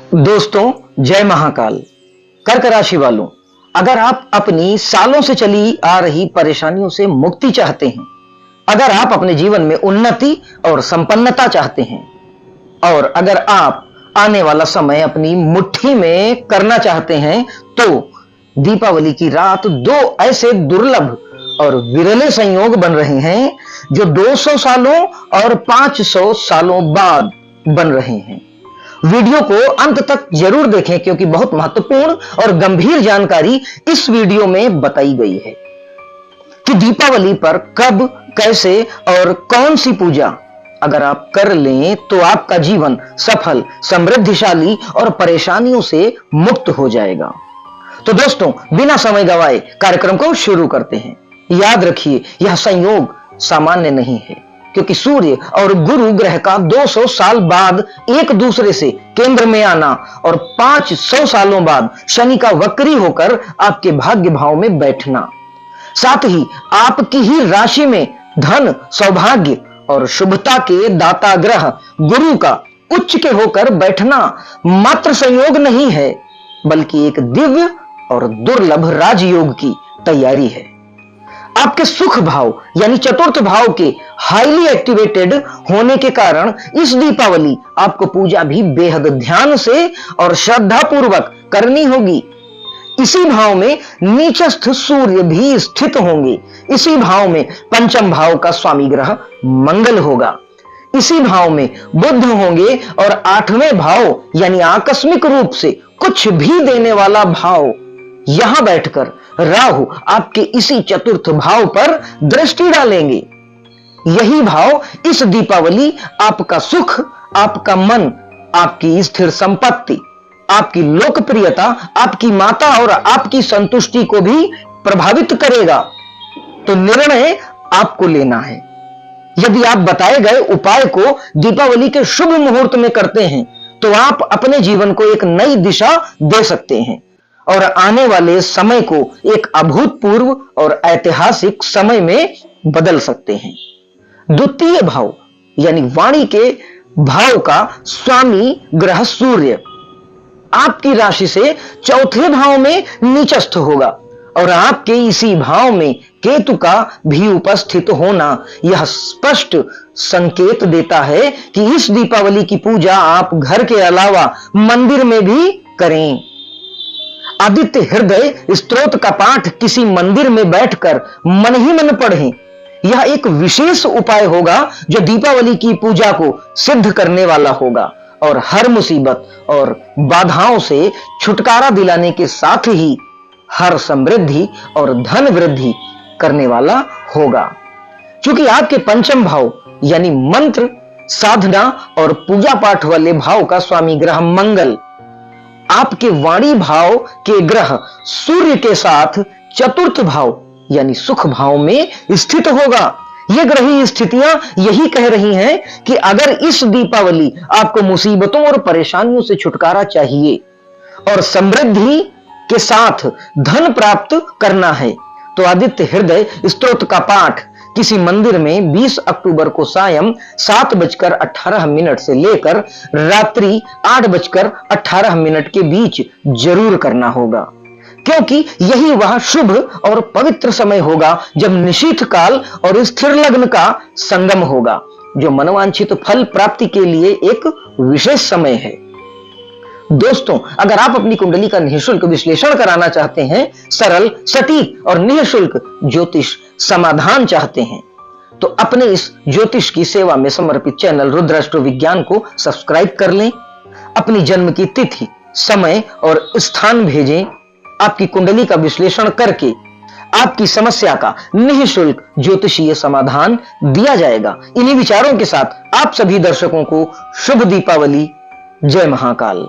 दोस्तों, जय महाकाल। कर्क राशि वालों, अगर आप अपनी सालों से चली आ रही परेशानियों से मुक्ति चाहते हैं, अगर आप अपने जीवन में उन्नति और संपन्नता चाहते हैं, और अगर आप आने वाला समय अपनी मुट्ठी में करना चाहते हैं, तो दीपावली की रात दो ऐसे दुर्लभ और विरले संयोग बन रहे हैं जो 200 सालों और 500 सालों बाद बन रहे हैं। वीडियो को अंत तक जरूर देखें, क्योंकि बहुत महत्वपूर्ण और गंभीर जानकारी इस वीडियो में बताई गई है कि दीपावली पर कब, कैसे और कौन सी पूजा अगर आप कर लें तो आपका जीवन सफल, समृद्धिशाली और परेशानियों से मुक्त हो जाएगा। तो दोस्तों, बिना समय गवाए कार्यक्रम को शुरू करते हैं। याद रखिए, यह संयोग सामान्य नहीं है, क्योंकि सूर्य और गुरु ग्रह का 200 साल बाद एक दूसरे से केंद्र में आना और 500 सालों बाद शनि का वक्री होकर आपके भाग्य भाव में बैठना, साथ ही आपकी ही राशि में धन, सौभाग्य और शुभता के दाता ग्रह गुरु का उच्च के होकर बैठना मात्र संयोग नहीं है, बल्कि एक दिव्य और दुर्लभ राजयोग की तैयारी है। आपके सुख भाव यानी चतुर्थ भाव के हाईली एक्टिवेटेड होने के कारण इस दीपावली आपको पूजा भी बेहद ध्यान से और श्रद्धा पूर्वक करनी होगी। इसी भाव में नीचस्थ सूर्य भी स्थित होंगे। इसी भाव में पंचम भाव का स्वामी ग्रह मंगल होगा। इसी भाव में बुध होंगे और 8वें भाव यानी आकस्मिक रूप से कुछ भी देने वाला भाव यहां बैठकर राहु आपके इसी चतुर्थ भाव पर दृष्टि डालेंगे। यही भाव इस दीपावली आपका सुख, आपका मन, आपकी स्थिर संपत्ति, आपकी लोकप्रियता, आपकी माता और आपकी संतुष्टि को भी प्रभावित करेगा। तो निर्णय आपको लेना है। यदि आप बताए गए उपाय को दीपावली के शुभ मुहूर्त में करते हैं, तो आप अपने जीवन को एक नई दिशा दे सकते हैं और आने वाले समय को एक अभूतपूर्व और ऐतिहासिक समय में बदल सकते हैं। द्वितीय भाव यानी वाणी के भाव का स्वामी ग्रह सूर्य आपकी राशि से चौथे भाव में नीचस्थ होगा और आपके इसी भाव में केतु का भी उपस्थित होना यह स्पष्ट संकेत देता है कि इस दीपावली की पूजा आप घर के अलावा मंदिर में भी करें। आदित्य हृदय स्तोत्र का पाठ किसी मंदिर में बैठकर मन ही मन पढ़ें। यह एक विशेष उपाय होगा जो दीपावली की पूजा को सिद्ध करने वाला होगा और हर मुसीबत और बाधाओं से छुटकारा दिलाने के साथ ही हर समृद्धि और धन वृद्धि करने वाला होगा। क्योंकि आपके पंचम भाव यानी मंत्र, साधना और पूजा पाठ वाले भाव का स्वामी ग्रह मंगल आपके वाणी भाव के ग्रह सूर्य के साथ चतुर्थ भाव यानी सुख भाव में स्थित होगा। ये ग्रही स्थितियां यही कह रही हैं कि अगर इस दीपावली आपको मुसीबतों और परेशानियों से छुटकारा चाहिए और समृद्धि के साथ धन प्राप्त करना है, तो आदित्य हृदय स्तोत्र का पाठ किसी मंदिर में 20 अक्टूबर को सायं 7:18 से लेकर रात्रि 8:18 के बीच जरूर करना होगा, क्योंकि यही वह शुभ और पवित्र समय होगा जब निशीथ काल और स्थिर लग्न का संगम होगा, जो मनोवांछित फल प्राप्ति के लिए एक विशेष समय है। दोस्तों, अगर आप अपनी कुंडली का निःशुल्क विश्लेषण कराना चाहते हैं, सरल, सटीक और निःशुल्क ज्योतिष समाधान चाहते हैं, तो अपने इस ज्योतिष की सेवा में समर्पित चैनल रुद्र एस्ट्रो विज्ञान को सब्सक्राइब कर लें। अपनी जन्म की तिथि, समय और स्थान भेजें। आपकी कुंडली का विश्लेषण करके आपकी समस्या का निःशुल्क ज्योतिषीय समाधान दिया जाएगा। इन्हीं विचारों के साथ आप सभी दर्शकों को शुभ दीपावली। जय महाकाल।